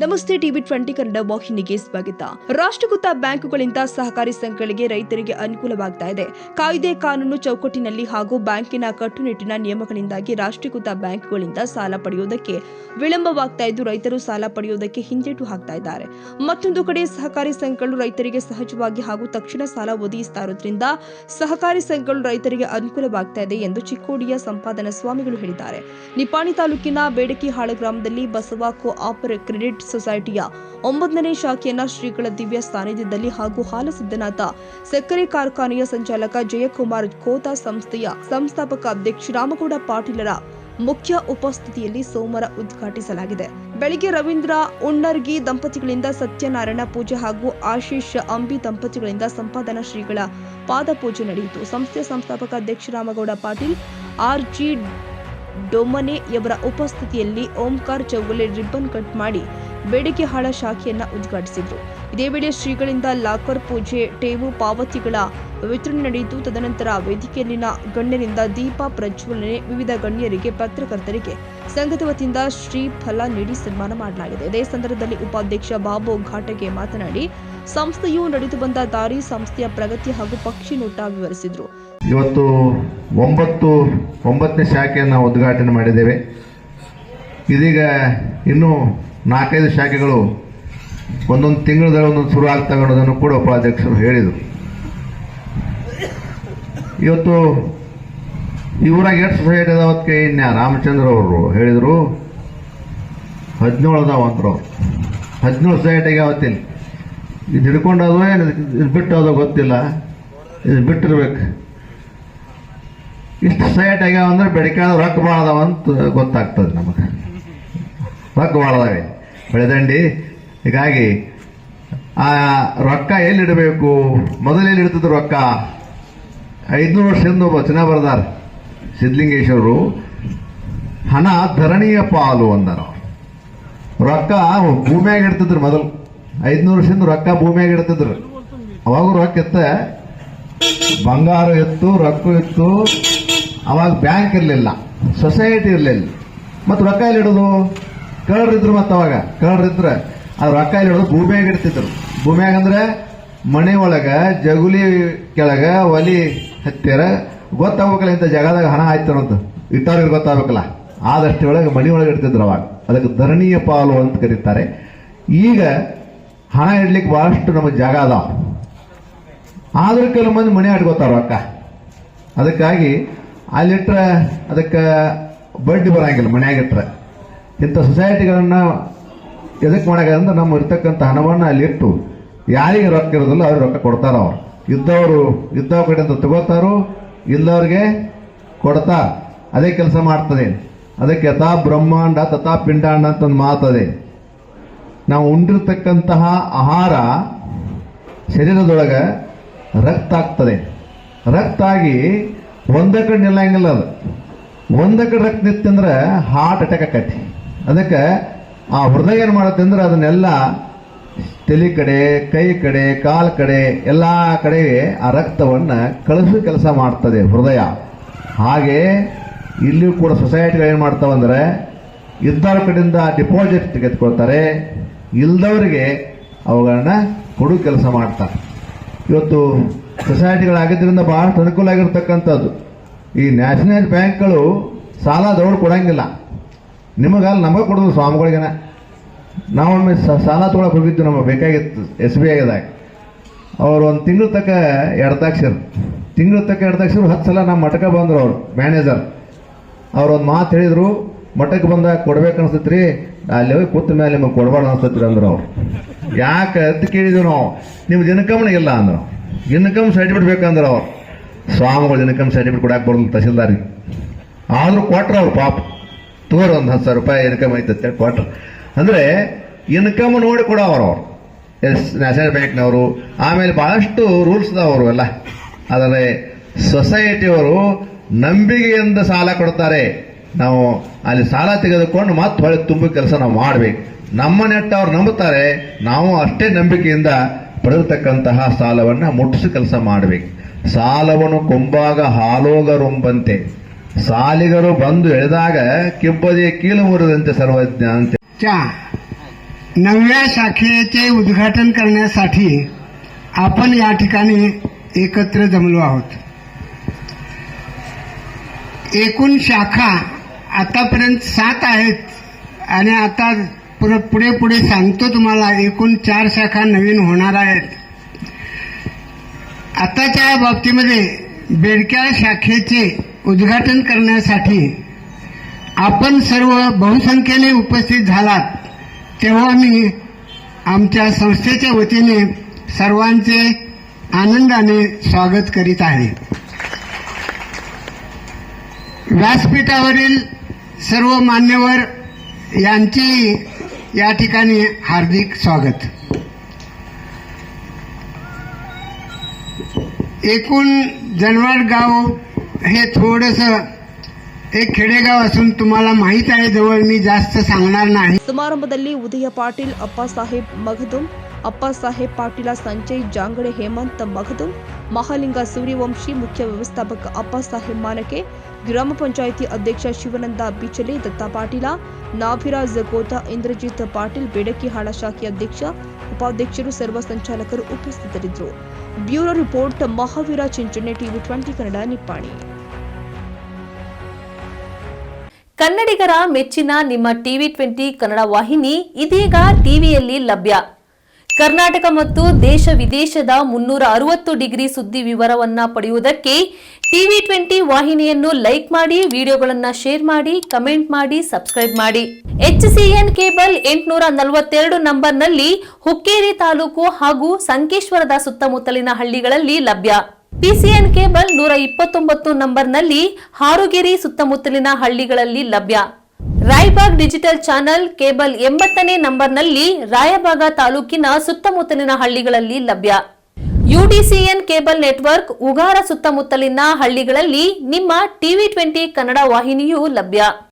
ನಮಸ್ತೆ ಟಿವಿ 20 ಕನ್ನಡ ವಾಹಿನಿಗೆ ಸ್ವಾಗತ. ರಾಷ್ಟ್ರೀಕೃತ ಬ್ಯಾಂಕುಗಳಿಂದ ಸಹಕಾರಿ ಸಂಘಗಳಿಗೆ ರೈತರಿಗೆ ಅನುಕೂಲವಾಗ್ತಾ ಇದೆ. ಕಾಯ್ದೆ ಕಾನೂನು ಚೌಕಟ್ಟಿನಲ್ಲಿ ಹಾಗೂ ಬ್ಯಾಂಕಿನ ಕಟ್ಟುನಿಟ್ಟಿನ ನಿಯಮಗಳಿಂದಾಗಿ ರಾಷ್ಟ್ರೀಕೃತ ಬ್ಯಾಂಕುಗಳಿಂದ ಸಾಲ ಪಡೆಯುವುದಕ್ಕೆ ವಿಳಂಬವಾಗ್ತಾ ಇದ್ದು ರೈತರು ಸಾಲ ಪಡೆಯುವುದಕ್ಕೆ ಹಿಂದೇಟು ಹಾಕ್ತಾ ಇದ್ದಾರೆ. ಮತ್ತೊಂದು ಕಡೆ ಸಹಕಾರಿ ಸಂಘಗಳು ರೈತರಿಗೆ ಸಹಜವಾಗಿ ಹಾಗೂ ತಕ್ಷಣ ಸಾಲ ಒದಗಿಸ್ತಾ ಇರೋದ್ರಿಂದ ಸಹಕಾರಿ ಸಂಘಗಳು ರೈತರಿಗೆ ಅನುಕೂಲವಾಗ್ತಾ ಇದೆ ಎಂದು ಚಿಕ್ಕೋಡಿಯ ಸಂಪಾದನಾ ಸ್ವಾಮಿಗಳು ಹೇಳಿದ್ದಾರೆ. ನಿಪಾಣಿ ತಾಲೂಕಿನ ಬೇಡಕಿಹಾಳ ಗ್ರಾಮದಲ್ಲಿ ಬಸವ ಕೋ-ಆಪರ್ ಕ್ರೆಡಿಟ್ ಸೊಸೈಟಿಯ 9ನೇ ಶಾಖೆಯನ್ನ ಶ್ರೀಗಳ ದಿವ್ಯ ಸಾನ್ನಿಧ್ಯದಲ್ಲಿ ಹಾಗೂ ಹಾಲಸಿದ್ದನಾಥ ಸಕ್ಕರೆ ಕಾರ್ಖಾನೆಯ ಸಂಚಾಲಕ ಜಯಕುಮಾರ್ ಖೋತಾ ಸಂಸ್ಥೆಯ ಸಂಸ್ಥಾಪಕ ಅಧ್ಯಕ್ಷ ರಾಮಗೌಡ ಪಾಟೀಲರ ಮುಖ್ಯ ಉಪಸ್ಥಿತಿಯಲ್ಲಿ ಸೋಮವಾರ ಉದ್ಘಾಟಿಸಲಾಗಿದೆ. ಬೆಳಗ್ಗೆ ರವೀಂದ್ರ ಉಣ್ಣರ್ಗಿ ದಂಪತಿಗಳಿಂದ ಸತ್ಯನಾರಾಯಣ ಪೂಜೆ ಹಾಗೂ ಆಶೀಶ್ ಅಂಬಿ ದಂಪತಿಗಳಿಂದ ಸಂಪಾದನಾ ಶ್ರೀಗಳ ಪಾದ ಪೂಜೆ ನಡೆಯಿತು. ಸಂಸ್ಥೆಯ ಸಂಸ್ಥಾಪಕ ಅಧ್ಯಕ್ಷ ರಾಮಗೌಡ ಪಾಟೀಲ್ ಆರ್.ಜಿ. ಡೊಮನೆಯವರ ಉಪಸ್ಥಿತಿಯಲ್ಲಿ ಓಂಕಾರ್ ಚೌಗಲೆ ರಿಬ್ಬನ್ ಕಟ್ ಮಾಡಿ ಬೇಡಿಕೆಹಾಳ ಶಾಖೆಯನ್ನ ಉದ್ಘಾಟಿಸಿದರು. ಇದೇ ವೇಳೆ ಶ್ರೀಗಳಿಂದ ಲಾಕರ್ ಪೂಜೆ, ಠೇವು ಪಾವತಿಗಳ ವಿತರಣೆ ನಡೆಯಿತು. ತದನಂತರ ವೇದಿಕೆಯಲ್ಲಿನ ಗಣ್ಯರಿಂದ ದೀಪ ಪ್ರಜ್ವಲನೆ, ವಿವಿಧ ಗಣ್ಯರಿಗೆ ಪತ್ರಕರ್ತರಿಗೆ ಸಂಘದ ವತಿಯಿಂದ ಶ್ರೀಫಲ ನೀಡಿ ಸನ್ಮಾನ ಮಾಡಲಾಗಿದೆ. ಇದೇ ಸಂದರ್ಭದಲ್ಲಿ ಉಪಾಧ್ಯಕ್ಷ ಬಾಬು ಘಾಟಗೆ ಮಾತನಾಡಿ ಸಂಸ್ಥೆಯು ನಡೆದು ಬಂದ ದಾರಿ, ಸಂಸ್ಥೆಯ ಪ್ರಗತಿ ಹಾಗೂ ಪಕ್ಷಿ ನೋಟ ವಿವರಿಸಿದರು. ಇವತ್ತು 9ನೇ ಶಾಖೆಯನ್ನು ಉದ್ಘಾಟನೆ ಮಾಡಿದ್ದೇವೆ. ಇದೀಗ ಇನ್ನೂ 4-5 ಶಾಖೆಗಳು ಒಂದೊಂದು ತಿಂಗಳಲ್ಲಿ ಒಂದೊಂದು ಶುರು ಆಗ್ತವೆ ಅನ್ನೋದನ್ನು ಕೂಡ ಉಪಾಧ್ಯಕ್ಷರು ಹೇಳಿದರು. ಇವತ್ತು ಇವರಾಗ ಎಷ್ಟು ಸೊಸೈಟಿ ಅದಾವಕ್ಕೆ ಇನ್ಯಾ ರಾಮಚಂದ್ರ ಅವರು ಹೇಳಿದರು 17 ಅದಾವ ಅಂದ್ರು. 17 ಸೊಸೈಟಿಗೆ ಅವತ್ತಿಲ್ಲ. ಇದು ಹಿಡ್ಕೊಂಡದೋ ಏನು ಇದು ಬಿಟ್ಟೋದೋ ಗೊತ್ತಿಲ್ಲ. ಇದು ಬಿಟ್ಟಿರ್ಬೇಕು. ಇಷ್ಟು ಸೊಸೈಟಿ ಆಗ್ಯಾವ ಅಂದ್ರೆ ಬೆಳಕಾದ ರೊಕ್ಕ ಭಾಳ ಅದಾವ ಅಂತ ಗೊತ್ತಾಗ್ತದೆ ನಮಗೆ. ರೊಕ್ಕ ಭಾಳ ಅದಾವೆ ಬೆಳೆದಂಡಿ. ಹೀಗಾಗಿ ಆ ರೊಕ್ಕ ಎಲ್ಲಿಡಬೇಕು, ಮೊದಲು ಎಲ್ಲಿ ಇಡ್ತಿದ್ರು ರೊಕ್ಕ? 500 ವರ್ಷದಿಂದ ಒಬ್ಬ ಚೆನ್ನಾಗಿ ಬರ್ದಾರ ಸಿದ್ಧಲಿಂಗೇಶ್ವರರು, ಹಣ ಧರಣಿಯ ಪಾಲು ಅಂದಾರ. ರೊಕ್ಕ ಭೂಮಿಯಾಗ ಇಡ್ತಿದ್ರು ಮೊದಲು. 500 ವರ್ಷದಿಂದ ರೊಕ್ಕ ಭೂಮಿಯಾಗ ಇಡ್ತಿದ್ರು. ಅವಾಗ ರೊಕ್ಕ ಇತ್ತ, ಬಂಗಾರ ಇತ್ತು, ರೊಕ್ಕ ಇತ್ತು. ಅವಾಗ ಬ್ಯಾಂಕ್ ಇರಲಿಲ್ಲ, ಸೊಸೈಟಿ ಇರಲಿಲ್ಲ. ಮತ್ತು ರೊಕ್ಕ ಎಲ್ಲಿ ಇಡೋದು? ಕಳ್ಳರಿದ್ರು. ಮತ್ತು ಅವಾಗ ಕಳ್ಳರಿದ್ರೆ ಅದು ರೊಕ್ಕ ಎಲ್ಲಿ ಇಡೋದು? ಭೂಮಿಯಾಗ ಇಡ್ತಿದ್ರು. ಭೂಮಿಯಾಗ ಅಂದ್ರೆ ಮನೆ ಒಳಗ ಜಗುಲಿ ಕೆಳಗ ಒಲಿ ಹತ್ತಿರ ಗೊತ್ತಾಗಬೇಕಲ್ಲ, ಇಂಥ ಜಗದಾಗ ಹಣ ಆಯ್ತು ಅಂತ ಇಟ್ಟವ್ರಿಗೆ ಗೊತ್ತಾಗಬೇಕಲ್ಲ. ಆದಷ್ಟು ಒಳಗೆ ಮನೆ ಒಳಗೆ ಇಡ್ತಿದ್ರು. ಅವಾಗ ಅದಕ್ಕೆ ಧರಣಿಯ ಪಾಲು ಅಂತ ಕರೀತಾರೆ. ಈಗ ಹಣ ಇಡ್ಲಿಕ್ಕೆ ಬಹಳಷ್ಟು ನಮಗೆ ಜಾಗ ಅದಾವ. ಆದ್ರೂ ಕೆಲವು ಮಂದಿ ಮನೆ ಆಡ್ಕೋತಾರ ರೊಕ್ಕ. ಅದಕ್ಕಾಗಿ ಅಲ್ಲಿಟ್ರೆ ಅದಕ್ಕೆ ಬಡ್ಡಿ ಬರಂಗಿಲ್ಲ. ಮನೆಯಾಗಿಟ್ರೆ ಇಂಥ ಸೊಸೈಟಿಗಳನ್ನ ಎದಕ್ಕೆ ಮಾಡಾಕಂದ್ರೆ ನಮ್ಮ ಇರ್ತಕ್ಕಂಥ ಹಣವನ್ನು ಅಲ್ಲಿಟ್ಟು ಯಾರಿಗೆ ರೊಕ್ಕ ಇರೋದಿಲ್ಲ ಅವ್ರಿಗೆ ರೊಕ್ಕ ಕೊಡ್ತಾರ. ಅವ್ರು ಇದ್ದವ್ರ ಕಡೆಯಿಂದ ತಗೋತಾರೋ, ಇಲ್ಲವ್ರಿಗೆ ಕೊಡ್ತಾರ. ಅದೇ ಕೆಲಸ ಮಾಡ್ತದೆ. ಅದಕ್ಕೆ ಯಥಾ ಬ್ರಹ್ಮಾಂಡ ತಥಾ ಪಿಂಡಾಂಡ ಅಂತ ಒಂದು ಮಾತದೆ. ನಾವು ಉಂಡಿರ್ತಕ್ಕಂತಹ ಆಹಾರ ಶರೀರದೊಳಗೆ ರಕ್ತ ಆಗ್ತದೆ. ರಕ್ತ ಆಗಿ ಒಂದ ಕಡೆ ನಿಲ್ಲಂಗಿಲ್ಲ. ಅದು ಒಂದ ಕಡೆ ರಕ್ತ ನಿತ್ತಂದ್ರೆ ಹಾರ್ಟ್ ಅಟ್ಯಾಕ್ ಆಕತಿ. ಅದಕ್ಕೆ ಆ ಹೃದಯ ಏನು ಮಾಡುತ್ತೆ ಅಂದ್ರೆ ಅದನ್ನೆಲ್ಲ ತಲೆ ಕಡೆ, ಕೈ ಕಡೆ, ಕಾಲ್ ಕಡೆ ಎಲ್ಲ ಕಡೆ ಆ ರಕ್ತವನ್ನು ಕಳಿಸೋ ಕೆಲಸ ಮಾಡ್ತದೆ ಹೃದಯ. ಹಾಗೆ ಇಲ್ಲಿಯೂ ಕೂಡ ಸೊಸೈಟಿಗಳು ಏನು ಮಾಡ್ತಾವಂದ್ರೆ ಇದ್ದವ್ರ ಕಡೆಯಿಂದ ಡಿಪಾಸಿಟ್ ತೆಗೆದುಕೊಳ್ತಾರೆ, ಇಲ್ದವರಿಗೆ ಅವುಗಳನ್ನ ಕೊಡು ಕೆಲಸ ಮಾಡ್ತಾರೆ. ಇವತ್ತು ಸೊಸೈಟಿಗಳಾಗಿದ್ದರಿಂದ ಬಹಳಷ್ಟು ಅನುಕೂಲ ಆಗಿರ್ತಕ್ಕಂಥದ್ದು. ಈ ನ್ಯಾಷನಲ್ ಬ್ಯಾಂಕ್ಗಳು ಸಾಲ ದೌಡ್ ಕೊಡಂಗಿಲ್ಲ. ನಿಮಗಲ್ಲಿ ನಮಗೆ ಕೊಡೋದು ಸ್ವಾಮಿಗಳಿಗೆನ. ನಾವೊಮ್ಮೆ ಸಾಲ ತೊಗೊಳಕ್ಕೆ ಹೋಗಿದ್ದು, ನಮಗೆ ಬೇಕಾಗಿತ್ತು SBIದಾಗ. ಅವರು ಒಂದು ತಿಂಗಳ ತಕ್ಕ 2 ತಾಕ್ಷರು 10 ಸಲ ನಮ್ಮ ಮಠಕ್ಕೆ ಬಂದರು. ಅವರು ಮ್ಯಾನೇಜರ್ ಅವ್ರೊಂದು ಮಾತು ಹೇಳಿದ್ರು, ಮಠಕ್ಕೆ ಬಂದಾಗ ಕೊಡ್ಬೇಕು ಅನ್ಸತ್ರಿ, ಅಲ್ಲಿ ಹೋಗಿ ಕೂತ ಮೇಲೆ ನಿಮಗೆ ಕೊಡಬಾರ್ದು ಅನ್ಸತ್ರಿ ಅಂದ್ರು. ಅವ್ರು ಯಾಕೆ ಅಂತ ಕೇಳಿದ್ವಿ ನಾವು. ನಿಮ್ದು ಇನ್ಕಮ್ ಇಲ್ಲ ಅಂದ್ರು. ಇನ್ಕಮ್ ಸರ್ಟಿಫಿಕೇಟ್ ಬೇಕಂದ್ರೆ ಅವ್ರು ಸ್ವಾಮಿಗಳು ಇನ್ಕಮ್ ಸರ್ಟಿಫಿಕೇಟ್ ಕೊಡಕ್ಕೆ ಬರೋದು ತಹಸೀಲ್ದಾರಿಗೆ. ಆದ್ರೂ ಕೊಟ್ರ ಅವ್ರು ಪಾಪ ತಗೋರು ಒಂದು 10,000 ರೂಪಾಯಿ ಇನ್ಕಮ್ ಐತೆ ಕೊಟ್ರು. ಅಂದ್ರೆ ಇನ್ಕಮ್ ನೋಡಿ ಕೊಡೋರು ಅವ್ರು ನ್ಯಾಷನಲ್ ಬ್ಯಾಂಕ್ನವರು. ಆಮೇಲೆ ಬಹಳಷ್ಟು ರೂಲ್ಸ್ ಅದಾವರು ಎಲ್ಲ. ಆದರೆ ಸೊಸೈಟಿಯವರು ನಂಬಿಕೆಯಿಂದ ಸಾಲ ಕೊಡ್ತಾರೆ. ನಾವು ಅಲ್ಲಿ ಸಾಲ ತೆಗೆದುಕೊಂಡು ಮತ್ತೆ ಹೊಳೆ ತುಂಬ ಕೆಲಸ ನಾವು ಮಾಡಬೇಕು. ನಮ್ಮ ನೆಟ್ಟ ಅವ್ರು ನಂಬುತ್ತಾರೆ, ನಾವು ಅಷ್ಟೇ ನಂಬಿಕೆಯಿಂದ ಪಡೆದಿರ್ತಕ್ಕಂತಹ ಸಾಲವನ್ನು ಮುಟ್ಟಿಸಿ ಕೆಲಸ ಮಾಡಬೇಕು. ಸಾಲವನ್ನು ಕೊಂಬಾಗ ಹಾಲೋಗರುಂಬಂತೆ, ಸಾಲಿಗರು ಬಂದು ಎಳೆದಾಗ ಕಿಬ್ಬದಿಯ ಕೀಲು ಮುರಿದಂತೆ ಸರ್ವಜ್ಞ ಅಂತೆ. नव्या शाखेचे उद्घाटन करण्यासाठी आपण या ठिकाणी एकत्र जमलो आहोत. एकूण शाखा आतापर्यंत 7 आहेत आणि आता पुढे सांगतो तुम्हाला एकूण 4 शाखा नवीन होणार आहेत. आताच्या बाबतीमध्ये बेडक्या शाखेचे उद्घाटन करण्यासाठी आपण सर्व बहुसंख्येने उपस्थित झालात तेव्हा मी आमच्या संस्थेच्या वतीने सर्वांचे आनंदाने स्वागत करीत आहे. व्यासपीठावरील सर्व मान्यवर यांची या ठिकाणी हार्दिक स्वागत. एकूण जनवाड गाव हे थोडंसं एक खेडेगाव असून तुम्हाला माहित आहे जवळ, मी जास्त सांगणार नाही. ಸಮಾರಂಭದಲ್ಲಿ ಉದಯ ಪಾಟೀಲ್, ಅಪ್ಪಾಸಾಹೇಬ್ ಮಗದುಂ, ಅಪ್ಪಾಸಾಹೇಬ್ ಪಾಟೀಲ, ಸಂಜಯ್ ಜಾಂಗಡೆ, ಹೇಮಂತ್ ಮಗದುಂ, ಮಹಾಲಿಂಗ ಸೂರ್ಯವಂಶಿ, ಮುಖ್ಯ ವ್ಯವಸ್ಥಾಪಕ ಅಪ್ಪಾಸಾಹೇಬ್ ಮಾನಕೆ, ಗ್ರಾಮ ಪಂಚಾಯಿತಿ ಅಧ್ಯಕ್ಷ ಶಿವಾನಂದ ಬಿಚಲೆ, ದತ್ತಾ ಪಾಟೀಲ, ನಾಭಿರಾಜ್ ಕೋತ, ಇಂದ್ರಜಿತ್ ಪಾಟೀಲ್, ಬೇಡಕಿಹಾಳ ಶಾಖೆ ಅಧ್ಯಕ್ಷ, ಉಪಾಧ್ಯಕ್ಷರು, ಸರ್ವ ಸಂಚಾಲಕರು ಉಪಸ್ಥಿತರಿದ್ದರು. Bureau report, Mahaveera Chinchanne, TV 20 Kannada, Nippani. ಕನ್ನಡಿಗರ ಮೆಚ್ಚಿನ ನಿಮ್ಮ ಟಿವಿ 20 ಕನ್ನಡ ವಾಹಿನಿ ಇದೀಗ ಟಿವಿಯಲ್ಲಿ ಲಭ್ಯ. ಕರ್ನಾಟಕ ಮತ್ತು ದೇಶ ವಿದೇಶದ 360 ಡಿಗ್ರಿ ಸುದ್ದಿ ವಿವರವನ್ನ ಪಡೆಯುವುದಕ್ಕೆ ಟಿವಿ 20 ವಾಹಿನಿಯನ್ನು ಲೈಕ್ ಮಾಡಿ, ವಿಡಿಯೋಗಳನ್ನು ಶೇರ್ ಮಾಡಿ, ಕಮೆಂಟ್ ಮಾಡಿ, ಸಬ್ಸ್ಕ್ರೈಬ್ ಮಾಡಿ. HCN ಕೇಬಲ್ 842 ನಂಬರ್ನಲ್ಲಿ ಹುಕ್ಕೇರಿ ತಾಲೂಕು ಹಾಗೂ ಸಂಕೇಶ್ವರದ ಸುತ್ತಮುತ್ತಲಿನ ಹಳ್ಳಿಗಳಲ್ಲಿ ಲಭ್ಯ. PCN ಕೇಬಲ್ 129 ನಂಬರ್ನಲ್ಲಿ ಹಾರುಗೆರೆ ಸುತ್ತಮುತ್ತಲಿನ ಹಳ್ಳಿಗಳಲ್ಲಿ ಲಭ್ಯ. ರಾಯಬಾಗ್ ಡಿಜಿಟಲ್ ಚಾನೆಲ್ ಕೇಬಲ್ 80ನೇ ನಂಬರ್ನಲ್ಲಿ ರಾಯಬಾಗ ತಾಲೂಕಿನ ಸುತ್ತಮುತ್ತಲಿನ ಹಳ್ಳಿಗಳಲ್ಲಿ ಲಭ್ಯ. UDCN ಕೇಬಲ್ ನೆಟ್ವರ್ಕ್ ಉಗಾರ ಸುತ್ತಮುತ್ತಲಿನ ಹಳ್ಳಿಗಳಲ್ಲಿ ನಿಮ್ಮ ಟಿವಿ 20 ಕನ್ನಡ ವಾಹಿನಿಯೂ ಲಭ್ಯ.